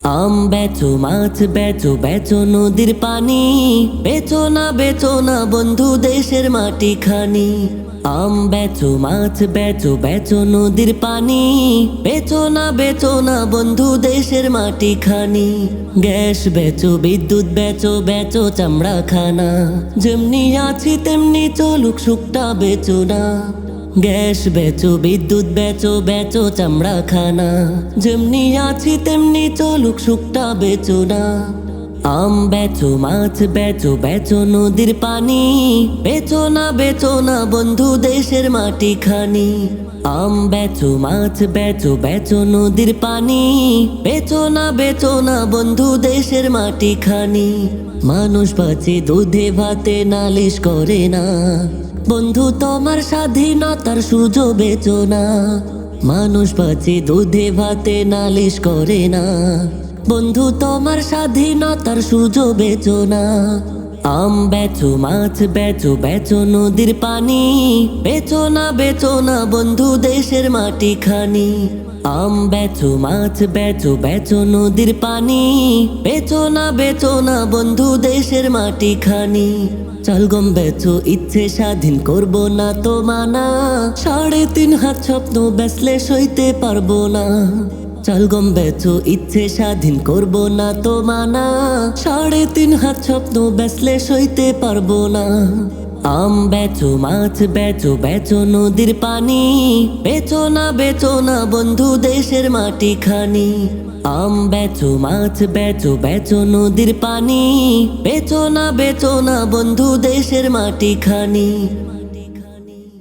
আম বেচো, মাছ বেচো, বেচো নদীর পানি, বেচো না বন্ধু দেশের মাটি খানি। আম বেচো, মাছ বেচো, বেচো নদীর পানি, বেচো না বন্ধু দেশের মাটি খানি। গ্যাস বেচো, বিদ্যুৎ বেচো, বেচো চামড়া খানা, যেমনি আছি তেমনি চলুক সুখটা বেচো না। গ্যাস বেচো, বিদ্যুৎ বেচো, বেচো চামড়া খানা, যেমনি আছি তেমনি চলুক সুখটা বেচো না। আম বেচো, মাছ বেচো, বেচো নদীর পানি, বেচো না বন্ধু দেশের মাটি খানি। আম বেচো, মাছ বেচো, বেচো নদীর পানি, বেচো না বন্ধু দেশের মাটি খানি। মানুষ বাঁচে দুধে ভাতে, নালিশ করে না বন্ধু তোমার স্বাধীনতার সুযোগ বেচো না। মানুষ বাঁচে দুধে ভাতে, নালিশ করে না বন্ধু তোমার স্বাধীনতার সুযোগ বেচো না। আম বেচো, মাছ বেচো, বেচো নদীর পানি, বেচো না বন্ধু দেশের মাটি খানি। আম বেচো, মাছ বেচো, বেচো নদীর পানি, বেচো না বন্ধু দেশের মাটি খানি। চাল গম বেচো, ইচ্ছে স্বাধীন করবো না তো মানা, 3.5 হাত স্বপ্ন বেচলে সইতে পারবো না। চাল গম বেচো, ইচ্ছে স্বাধীন করবো না তো মানা, 3.5 হাত স্বপ্ন বেচলে সইতে পারবো না। আম বেচো, মাছ বেচো, বেচো নদীর পানি, বেচো না বন্ধু দেশের মাটি খানি। আম বেচো, মাছ বেচো, বেচো নদীর পানি, বেচো না বন্ধু দেশের মাটি খানি।